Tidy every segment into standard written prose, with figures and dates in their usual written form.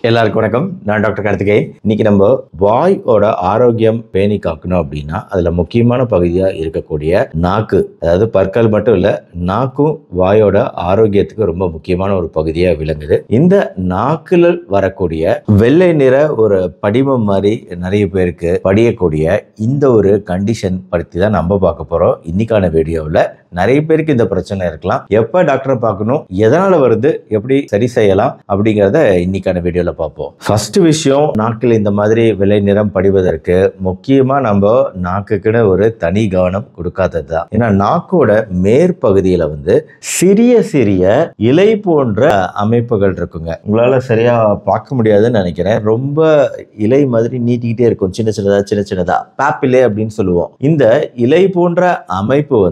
எல்லாருக்கும் வணக்கம். நான் டாக்டர் கார்த்திகேயன். இன்னைக்கு நம்ம வாயோட ஆரோக்கியம் பேணி காக்கணும் அப்படின்னா அதுல முக்கியமான பகுதியா இருக்கக்கூடிய நாக்கு, அதாவது பற்கள் மட்டும் இல்ல, நாக்கும் வாயோட ஆரோக்கியத்துக்கு ரொம்ப முக்கியமான ஒரு பகுதியா விளங்குது. இந்த நாக்குல வரக்கூடிய வெள்ளை நிற ஒரு படிமம் மாதிரி நிறைய பேருக்கு படியக்கூடிய இந்த ஒரு கண்டிஷன் பற்றி தான் நம்ம பார்க்க போறோம் இன்னைக்கான வீடியோவில். நிறைய பேருக்கு இந்த பிரச்சனை இருக்கலாம். எப்ப டாக்டரை பார்க்கணும், எதனால வருது, எப்படி சரி செய்யலாம் அப்படிங்கிறத இன்னைக்கான வீடியோல பார்ப்போம். ஃபர்ஸ்ட் விஷயம், நாக்கில் இந்த மாதிரி வெள்ளை நிறம் படிவதற்கு முக்கியமா நம்ம நாக்குக்குன்னு ஒரு தனி கவனம் கொடுக்காதது தான். ஏன்னா நாக்கோட மேற்பகுதியில சிறிய சிறிய இலை போன்ற அமைப்புகள் இருக்குங்க. உங்களால சரியா பார்க்க முடியாதுன்னு நினைக்கிறேன். ரொம்ப இலை மாதிரி நீட்டிக்கிட்டே இருக்கும், சின்ன சின்னதா பாப்பிலே அப்படின்னு சொல்லுவோம். இந்த இலை போன்ற அமைப்பு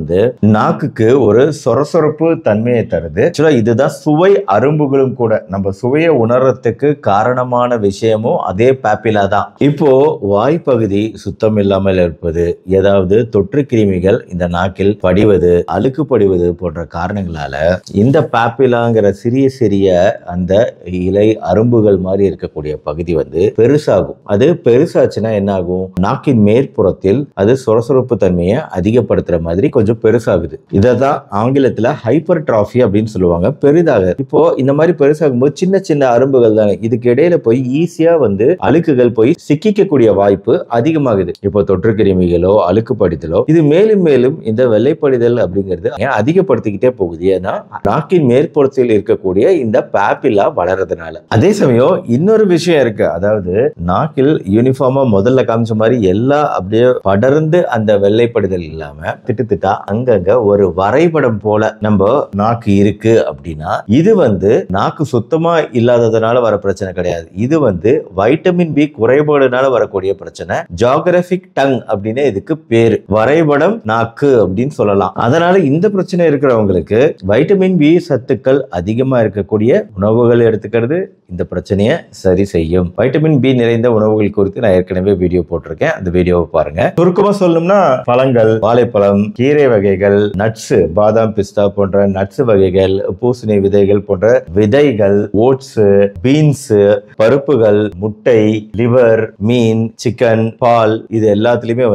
நாக்குக்கு ஒரு சொரசொரப்பு தன்மையை தருது. இதுதான் சுவை அரும்புகளும் கூட. நம்ம சுவையை உணர்றதுக்கு காரணமான விஷயமும் அதே பாப்பிலா தான். இப்போ வாய்ப்பகுதி சுத்தம் இல்லாமல் இருப்பது, ஏதாவது தொற்று கிருமிகள் இந்த நாக்கில் படிவது, அழுக்கு படிவது போன்ற காரணங்களால இந்த பாப்பிலாங்கிற சிறிய சிறிய அந்த இலை அரும்புகள் மாதிரி இருக்கக்கூடிய பகுதி பெருசாகும். அது பெருசாச்சுன்னா என்ன ஆகும், நாக்கின் மேற்புறத்தில் அது சொரசொரப்பு தன்மையை அதிகப்படுத்துற மாதிரி கொஞ்சம் பெருசாகுது. இதான் ஆங்கிலத்துல ஹைப்பர் டிராஃபி அப்படின்னு சொல்லுவாங்க. பெரிதாக இப்போ இந்த மாதிரி பெருசாகும் போது சின்ன சின்ன அரும்புகள் தானே, இதுக்கு இடையில போய் ஈஸியா அழுக்குகள் போய் சிக்கிக்கக்கூடிய வாய்ப்பு அதிகமாகுது. இப்போ தொற்று கிருமிகளோ அழுக்கு படிதலோ இது மேலும் மேலும் இந்த வெள்ளைப்படிதல் அப்படிங்கிறது அதிகப்படுத்திக்கிட்டே போகுது. ஏன்னா நாக்கின் மேற்புறத்தில் இருக்கக்கூடிய இந்த பாப்பிலா வளர்றதுனால. அதே சமயம் இன்னொரு விஷயம் இருக்கு. அதாவது நாக்கில் யூனிஃபார்மா முதல்ல காமிச்ச மாதிரி எல்லாம் அப்படியே படர்ந்து அந்த வெள்ளைப்படிதல் இல்லாம திட்டுத்திட்டா அங்கங்க ஒரு வரைபடம் போல நம்ம நாக்கு இருக்கு அப்படின்னா இது நாக்கு சுத்தமா இல்லாததுனால வர பிரச்சனை கிடையாது. இது வைட்டமின் பி குறைபாடுனால வரக்கூடிய பிரச்சனை. ஜியோகிராபிக் டங் அப்படின்னு இதுக்கு பேரு. வரைபடம் நாக்கு அப்படின்னு சொல்லலாம். அதனால இந்த பிரச்சனை இருக்கிறவங்களுக்கு வைட்டமின் பி சத்துக்கள் அதிகமா இருக்கக்கூடிய உணவுகள் எடுத்துக்கிறது இந்த பிரச்சனையை சரி செய்யும். வைட்டமின் பி நிறைந்த உணவுகள் குறித்து நான் ஏற்கனவே வீடியோ போட்டிருக்கேன், அந்த வீடியோவை பாருங்க. சுருக்கமா சொல்லணும்னா பழங்கள், வாழைப்பழம், கீரை வகைகள், நட்ஸ், பாதாம், பிஸ்தா போன்ற நட்ஸ் வகைகள், பூசணி விதைகள் போன்ற விதைகள், ஓட்ஸ், பீன்ஸ், பருப்புகள், முட்டை, லிவர், மீன், சிக்கன், பால், இது எல்லாத்துலயுமே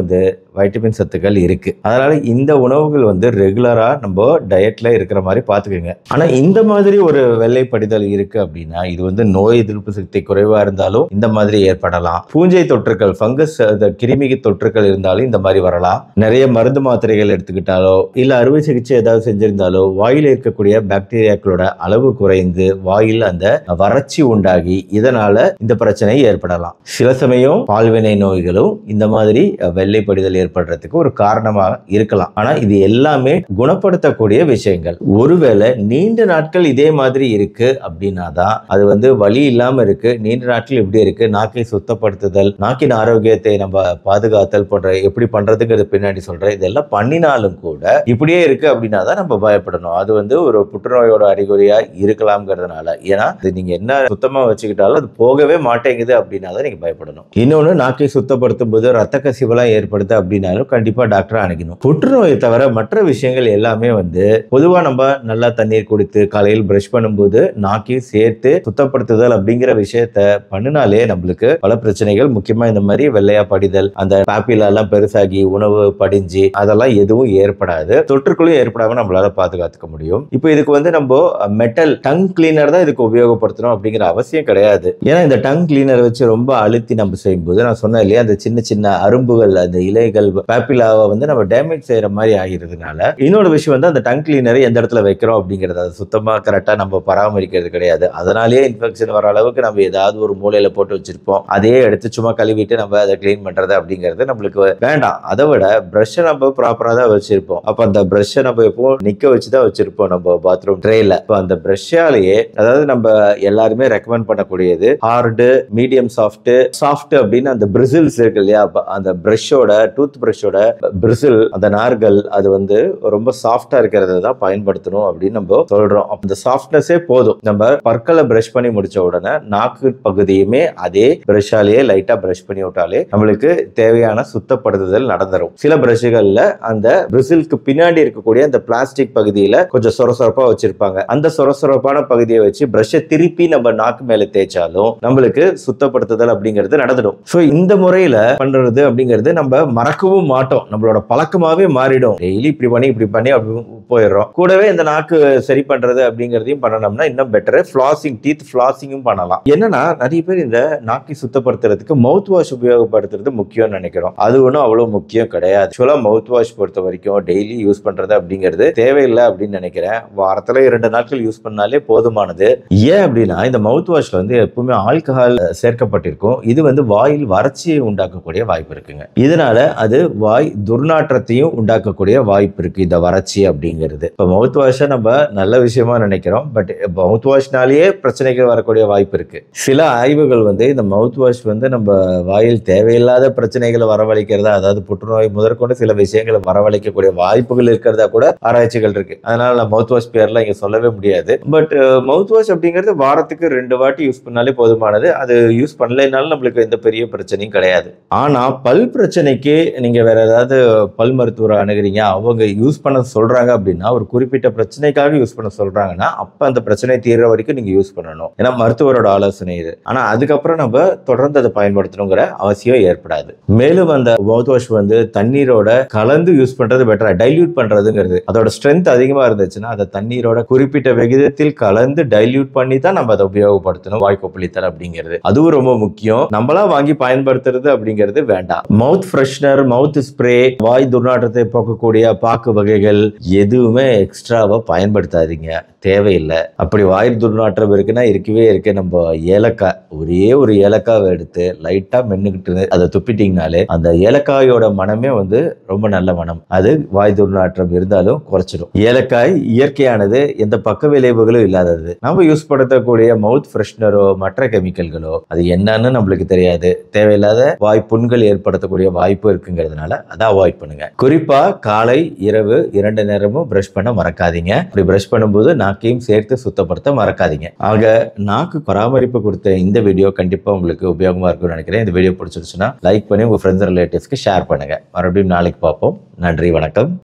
வைட்டமின் சத்துக்கள் இருக்கு. அதனால இந்த உணவுகள் ரெகுலரா நம்ம டயட்ல இருக்கிற மாதிரி பாத்துக்கோங்க. ஆனா இந்த மாதிரி ஒரு வெள்ளைப்படிதல் இருக்கு அப்படின்னா இது நோய் எதிர்ப்பு சக்தி குறைவா இருந்தாலும் இந்த மாதிரி ஏற்படலாம். பூஞ்சை தொற்றுகள், ஃபங்கஸ், கிருமி தொற்றுகள் இருந்தாலும் இந்த மாதிரி வரலாம். நிறைய மருந்து மாத்திரைகள் எடுத்துக்கிட்டாலோ இல்ல அறுவை சிகிச்சை ஏதாவது செஞ்சிருந்தாலோ வாயில் இருக்கக்கூடிய பாக்டீரியாக்களோட அளவு குறைந்து வாயில் அந்த வறட்சி உண்டாகி இதனால இந்த பிரச்சனை ஏற்படலாம். சில சமயம் பால்வினை நோய்களும் இந்த மாதிரி வெள்ளைப்படிதல் ஏற்படுறதுக்கு ஒரு காரணமாக இருக்கலாம். ஆனா இது எல்லாமே குணப்படுத்தக்கூடிய விஷயங்கள். ஒருவேளை நீண்ட நாட்கள் இதே மாதிரி இருக்கு அப்படின்னா தான் அது வலி இல்லாம இருக்கு, நீண்ட நாட்கள் இப்படி இருக்கு, நாக்கை சுத்தப்படுத்துதல், நாக்கின் ஆரோக்கியத்தை நம்ம பாதுகாத்தல் போன்ற எப்படி பண்றதுக்கு பின்னாடி சொல்றேன். இதெல்லாம் பண்ணினாலும் கூட இப்படியே இருக்கு அப்படின்னா தான் நம்ம பயப்படணும். அது ஒரு புற்றுநோயோட அறிகுறியா இருக்கலாம்ங்கிறதுனால. ஏன்னா நீங்க என்ன சுத்தமா வச்சுக்கிட்டாலும் அது போகவே மாட்டேங்குது அப்படின்னா தான் நீங்க பயப்படணும். இன்னொன்னு, நாக்கை சுத்தப்படுத்தும் போது ரத்த கசிவெல்லாம் ஏற்படுத்த அப்படின்னாலும் கண்டிப்பா டாக்டரை அணுகணும். புற்றுநோயை தவிர மற்ற விஷயங்கள் எல்லாமே பொதுவா நம்ம நல்லா தண்ணீர் குடித்து காலையில் பிரஷ் பண்ணும்போது நாக்கை சேர்த்து சுத்தப்படுத்துதல் அப்படிங்கிற விஷயத்த பண்ணினாலே நம்மளுக்கு பல பிரச்சனைகள், முக்கியமா இந்த மாதிரி வெள்ளையா படிதல், அந்த பாப்பிலா எல்லாம் பெருசாகி உணவு படிஞ்சு அதெல்லாம் எதுவும் ஏற்படாது. தொற்றுக்குள்ளும் ஏற்படாம நம்மளால பாதுகாத்துக்க முடியும். இப்போ இதுக்கு நம்ம மெட்டல் டங் கிளீனர் தான் இதுக்கு உபயோகப்படுத்தணும் அப்படிங்கிற அவசியம் கிடையாது. ஏன்னா இந்த டங் கிளீனர் வச்சு ரொம்ப அழுத்தி நம்ம செய்யும்போது நான் சொன்னேன் இல்லையா, அந்த சின்ன சின்ன அரும்புகள், அந்த இலைகள், பாப்பிலாவை நம்ம டேமேஜ் செய்யற மாதிரி ஆகிறதுனால. இன்னொரு விஷயம் அந்த டங் கிளீனரை எந்த இடத்துல வைக்கிறோம் அப்படிங்கறது, அது சுத்தமா கரெக்டா நம்ம பராமரிக்கிறது கிடையாது. அதனாலேயே இன்ஃபெக்ஷன் வர அளவுக்கு நம்ம ஏதாவது ஒரு மூலையில போட்டு வச்சிருப்போம். அதே எடுத்து சும்மா கழுவிட்டு நம்ம அதை கிளீன் பண்றது அப்படிங்கிறது நம்மளுக்கு வேண்டாம். அதை விட பிரஷ் நம்ம ப்ராப்பரா தான் வச்சிருப்போம். அப்ப அந்த பிரஷ் நம்ம எப்போ நிக்க வச்சுதான் வச்சிருப்போம் நம்ம பாத்ரூம் ட்ரேல. அந்த பிரஷ்ஷாலேயே, அதாவது நம்ம எல்லாருமே ரெக்கமெண்ட் பண்ணக்கூடியது ஹார்டு, மீடியம் சாஃப்ட், சாஃப்ட் அப்படின்னு அந்த பிரிசில்ஸ் இருக்கு இல்லையா, அந்த பிரஷோட, டூத் பிரஷோட பிரிசில், அந்த நார்கள் அது ரொம்ப சாஃப்டா இருக்கிறத தான் பயன்படுத்தணும் அப்படின்னு நம்ம சொல்றோம். அந்த சாஃப்ட்னஸே போதும். நம்ம பற்களை பிரஷ் பண்ணி முடிச்ச உடனே நாக்கு பகுதியுமே அதே பிரஷாலேயே லைட்டா பிரஷ் பண்ணி விட்டாலே நம்மளுக்கு தேவையான சுத்தப்படுத்துதல் நடந்துரும். சில பிரஷ்கள்ல அந்த பிரிசிலுக்கு பின்னாடி இருக்கக்கூடிய அந்த பிளாஸ்டிக் பகுதியில கொஞ்சம் சொரசொரப்பா வச்சிருப்பாங்க. அந்த சொரசொரப்பான பகுதியை வச்சு பிரஷை திருப்பி நம்ம நாக்கு மேல தேய்ச்சாலும் நம்மளுக்கு சுத்தப்படுத்துதல் அப்படிங்கிறது நடந்துடும். ஸோ இந்த முறையில பண்றது அப்படிங்கிறது நம்ம மறக்கவும் மாட்டோம், நம்மளோட பழக்கமாவே மாறிடும். டெய்லி இப்படி பண்ணி அப்படி போயிடுறோம். கூடவே இந்த நாக்கு சரி பண்றது அப்படிங்கிறதையும் பண்ணணும்னா இன்னும் பெட்டர். ஃபிளாசிங், டீத் ஃபிளாசிங்கும் பண்ணலாம். என்னன்னா நிறைய பேர் இந்த நாக்கை சுத்தப்படுத்துறதுக்கு மவுத் வாஷ் உபயோகப்படுத்துறது முக்கியம்னு நினைக்கிறோம். அது ஒன்றும் அவ்வளவு முக்கியம் கிடையாது. ஆக்சுவலா மவுத் வாஷ் பொறுத்த வரைக்கும் டெய்லி யூஸ் பண்றது அப்படிங்கிறது தேவையில்லை அப்படின்னு நினைக்கிறேன். வாரத்துல 2 நாட்கள் யூஸ் பண்ணாலே போதுமானது. ஏன் அப்படின்னா இந்த மவுத் வாஷ்ல எப்பவுமே ஆல்கஹால் சேர்க்கப்பட்டிருக்கும். இது வாயில் வறட்சியை உண்டாக்கக்கூடிய வாய்ப்பு இருக்குங்க. இதனால அது வாய் துர்நாற்றத்தையும் உண்டாக்கக்கூடிய வாய்ப்பு இருக்கு இந்த வறட்சி அப்படிங்கிறது. இப்ப மவுத் வாஷை நம்ம நல்ல விஷயமா நினைக்கிறோம், பட் மவுத் வாஷ்னாலேயே பிரச்சனைகள் வரக்கூடிய வாய்ப்பு இருக்கு. சில ஆய்வுகள் இந்த மவுத் வாஷ் நம்ம வாயில் தேவையில்லாத பிரச்சனைகளை வரவழைக்கிறதா, அதாவது புற்றுநோய் முதற்கொண்டு சில விஷயங்களை வரவழைக்கக்கூடிய வாய்ப்புகள் இருக்கிறதா கூட ஆராய்ச்சிகள் இருக்கு. அதனால நான் மவுத் வாஷ் பேர்லாம் இங்க சொல்லவே முடியாது. பட் மவுத் வாஷ் அப்படிங்கிறது வாரத்துக்கு 2 வாட்டி யூஸ் பண்ணாலே போதுமானது. அது யூஸ் பண்ணலைனாலும் நம்மளுக்கு எந்த பெரிய பிரச்சனையும் கிடையாது. ஆனா பல் பிரச்சனைக்கு நீங்க வேற ஏதாவது பல் மருத்துவரை அணுகிறீங்க, அவங்க யூஸ் பண்ண சொல்றாங்க அப்படின்னா, ஒரு குறிப்பிட்ட பிரச்சனைக்காக யூஸ் பண்ண சொல்றாங்கன்னா அப்ப அந்த பிரச்சனை தீர்ற வரைக்கும் நீங்க யூஸ் பண்ணணும். ஏன்னா மருத்துவரோட ஆலோசனை இது. ஆனா அதுக்கப்புறம் நம்ம தொடர்ந்து அதை பயன்படுத்தணுங்கிற அவசியம் ஏற்படாது. மேலும் அந்த மவுத் வாஷ் தண்ணீரோட கலந்து யூஸ் பண்றது பெட்டரா. டைல்யூட் பண்றதுங்கிறது அதோட ஸ்ட்ரென்த் அதிகமா இருந்துச்சுன்னா அதை தண்ணீரோட குறிப்பிட்ட விகிதத்தில் கலந்து டைல்யூட் பண்ணி தான் நம்ம அதை உபயோகப்படுத்தணும். வாய் கொப்பளித்தல் அப்படிங்கிறது அதுவும் ரொம்ப முக்கியம். நம்மளா வாங்கி பயன்படுத்துறது அப்படிங்கிறது வேண்டாம். மவுத் ஃப்ரெஷ்னர், மவுத் ஸ்ப்ரே, வாய் துர்நாற்றத்தை போக்கக்கூடிய பாக்கு வகைகள் எதுவுமே எக்ஸ்ட்ராவா பயன்படுத்தாதீங்க, தேவையில்லை. அப்படி வாய் துர்நாற்றம் இருக்குன்னா இருக்கவே இருக்கு. நம்ம ஏலக்காய், ஒரே ஒரு ஏலக்காவை எடுத்து லைட்டா மென்னுக்கிட்டு அதை துப்பிட்டீங்கனாலே அந்த ஏலக்காயோட மனமே ரொம்ப நல்ல மனம். அது வாய் துர்நாற்றம் இருந்தாலும் குறைச்சிடும். ஏலக்காய் இயற்கையானது, எந்த பக்க விளைவுகளும் இல்லாதது. நம்ம யூஸ் படுத்தக்கூடிய மவுத் ஃப்ரெஷ்னரோ மற்ற கெமிக்கல்களோ அது என்னன்னு நம்மளுக்கு தெரியாது. தேவையில்லாத வாய் புண்கள் ஏற்படுத்தக்கூடிய வாய்ப்பு இருக்குங்கிறதுனால அதை அவாய்ட் பண்ணுங்க. குறிப்பா காலை இரவு 2 நேரமும் பிரஷ் பண்ண மறக்காதீங்க. அப்படி பிரஷ் பண்ணும்போது நாக்கையும் சேர்த்து சுத்தப்படுத்த மறக்காதீங்க. ஆக நாக்கு பராமரிப்பு கொடுத்த இந்த வீடியோ கண்டிப்பா உங்களுக்கு உபயோகமா இருக்கும்னு நினைக்கிறேன். இந்த வீடியோ பிடிச்சிருச்சுன்னா லைக் பண்ணி உங்க ஃப்ரெண்ட்ஸ் ரிலேட்டிவ்ஸ்க்கு ஷேர் பண்ணுங்க. மறுபடியும் நாளைக்கு பார்ப்போம். நன்றி, வணக்கம்.